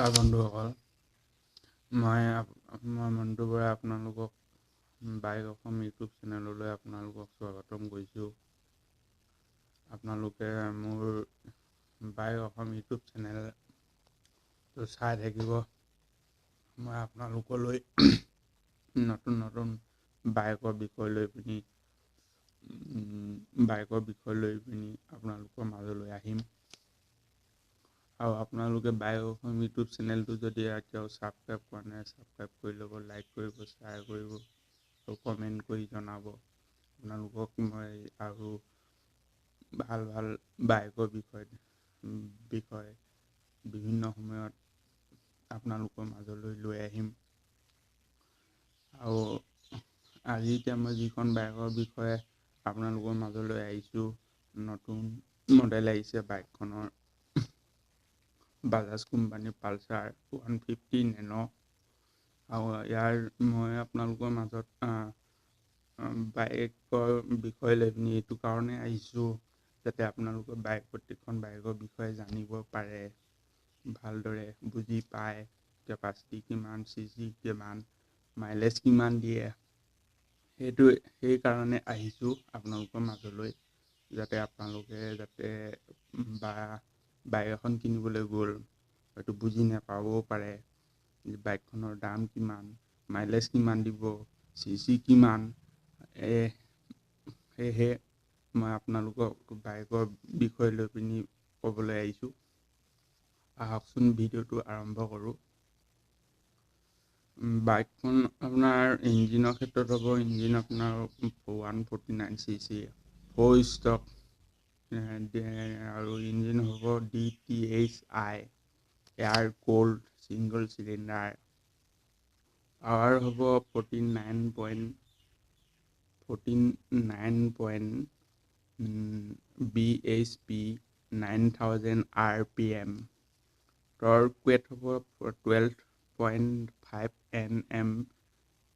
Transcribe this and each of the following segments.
নমস্কাৰ বন্ধুসকল, মই মন্টু বৰাই আপোনালোকক বাইক অসম ইউটিউব চেনেললৈ আপোনালোকক স্বাগতম কৰিছোঁ। আপোনালোকে মোৰ বাইক অসম ইউটিউব চেনেলটো চাই থাকিব। মই আপোনালোকলৈ নতুন নতুন বাইকৰ বিষয় লৈ পিনি আপোনালোকৰ মাজলৈ আহিম। আৰু আপোনালোকে বাইক অসম ইউটিউব চেনেলটো যদি এতিয়াও ছাবস্ক্ৰাইব কৰা নাই, ছাবস্ক্ৰাইব কৰি ল'ব, লাইক কৰিব, শ্বেয়াৰ কৰিব আৰু কমেণ্ট কৰি জনাব। আপোনালোকক মই আৰু ভাল ভাল বাইকৰ বিষয়ে বিভিন্ন সময়ত আপোনালোকৰ মাজলৈ লৈ আহিম। আৰু আজি এতিয়া মই যিখন বাইকৰ বিষয়ে আপোনালোকৰ মাজলৈ আহিছোঁ, নতুন মডেল আহিছে বাইকখনৰ বাজাজ কোম্পানীৰ পালচাৰ 150 নেনো। আৰু মই আপোনালোকৰ মাজত বাইকৰ বিষয় লৈ পিনি এইটো কাৰণে আহিছোঁ যাতে আপোনালোকে প্ৰত্যেকখন বাইকৰ বিষয়ে জানিব পাৰে, ভালদৰে বুজি পায়, কেপাচিটি কিমান, CC কিমান, মাইলেজ কিমান দিয়ে। সেইকাৰণে আহিছোঁ আপোনালোকৰ মাজলৈ, যাতে আপোনালোকে বাইক এখন কিনিবলৈ গ'ল হয়তো বুজি নাপাবও পাৰে বাইকখনৰ দাম কিমান, মাইলেজ কিমান দিব, CC কিমান। সেয়েহে মই আপোনালোকক বাইকৰ বিষয় লৈ পিনি ক'বলৈ আহিছোঁ। আহকচোন ভিডিঅ'টো আৰম্ভ কৰোঁ। বাইকখন আপোনাৰ ইঞ্জিনৰ ক্ষেত্ৰত হ'ব, ইঞ্জিন আপোনাৰ 149 cc 4 ষ্টক, আৰু ইঞ্জিন হ'ব DTS-I air cold single cylinder. Power হ'ব 49 bhp 9000 rpm। টৰ্ক ৱেট হ'ব 12.5 Nm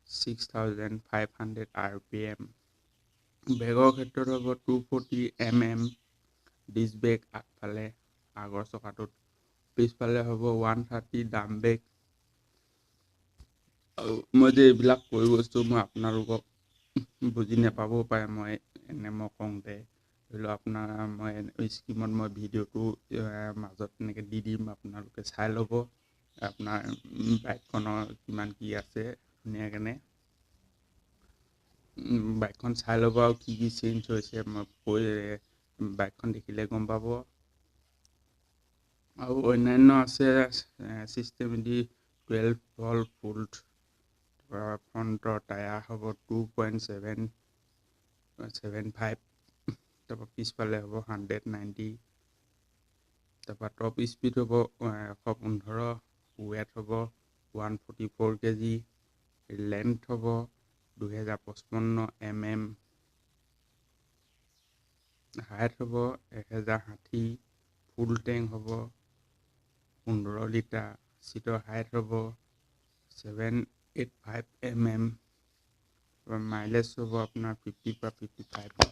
6500 rpm। বেগৰ ক্ষেত্ৰত হ'ব 240 mm ডিস্ক ব্ৰেক আগফালে আগৰ চকাটোত, পিছফালে হ'ব 130 ডাম ব্ৰেক। আৰু মই যে এইবিলাক কৈ গৈছোঁ, মই আপোনালোকক বুজি নাপাবও পাৰে মই কওঁতে। ধৰি লওক মই স্ক্ৰীমত মই ভিডিঅ'টো মাজত এনেকৈ দি দিম, আপোনালোকে চাই ল'ব আপোনাৰ বাইকখনৰ কিমান কি আছে ধুনীয়াকৈ বাইকখন চাই ল'ব আৰু কি কি চেঞ্জ হৈছে মই বাইকখন দেখিলে গম পাব। আৰু অন্যান্য আছে চিষ্টেম দি 12 ভল্ট ভোল্ট। ফ্ৰণ্টৰ টায়াৰ হ'ব 2.75, তাৰপৰা পিছফালে হ'ব 190, তাৰপৰা টপ স্পীড হ'ব 115, ৱেট হ'ব 144 kg, লেন্থ হ'ব 2055 mm, হাইট হ'ব 1060, ফুল টেংক হ'ব 15 লিটাৰ, চিটৰ হাইট হ'ব 785 mm, মাইলেজ হ'ব আপোনাৰ 50 পৰা 55।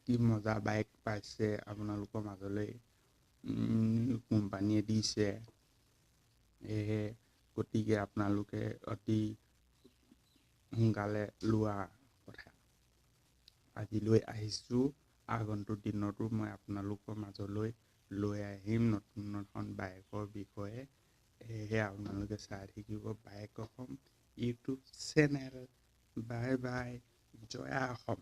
কি মজা বাইক পাইছে আপোনালোকৰ মাজলৈ কোম্পানীয়ে দিছে। সেয়েহে গতিকে আপোনালোকে অতি সোনকালে লোৱা কথা। আজিলৈ আহিছোঁ, আগন্তুক দিনতো মই আপোনালোকৰ মাজলৈ লৈ আহিম নতুন নতুন বাইকৰ বিষয়ে। সেয়েহে আপোনালোকে চাই থাকিব bike Assam YouTube channel. Bye bye, জয় অসম।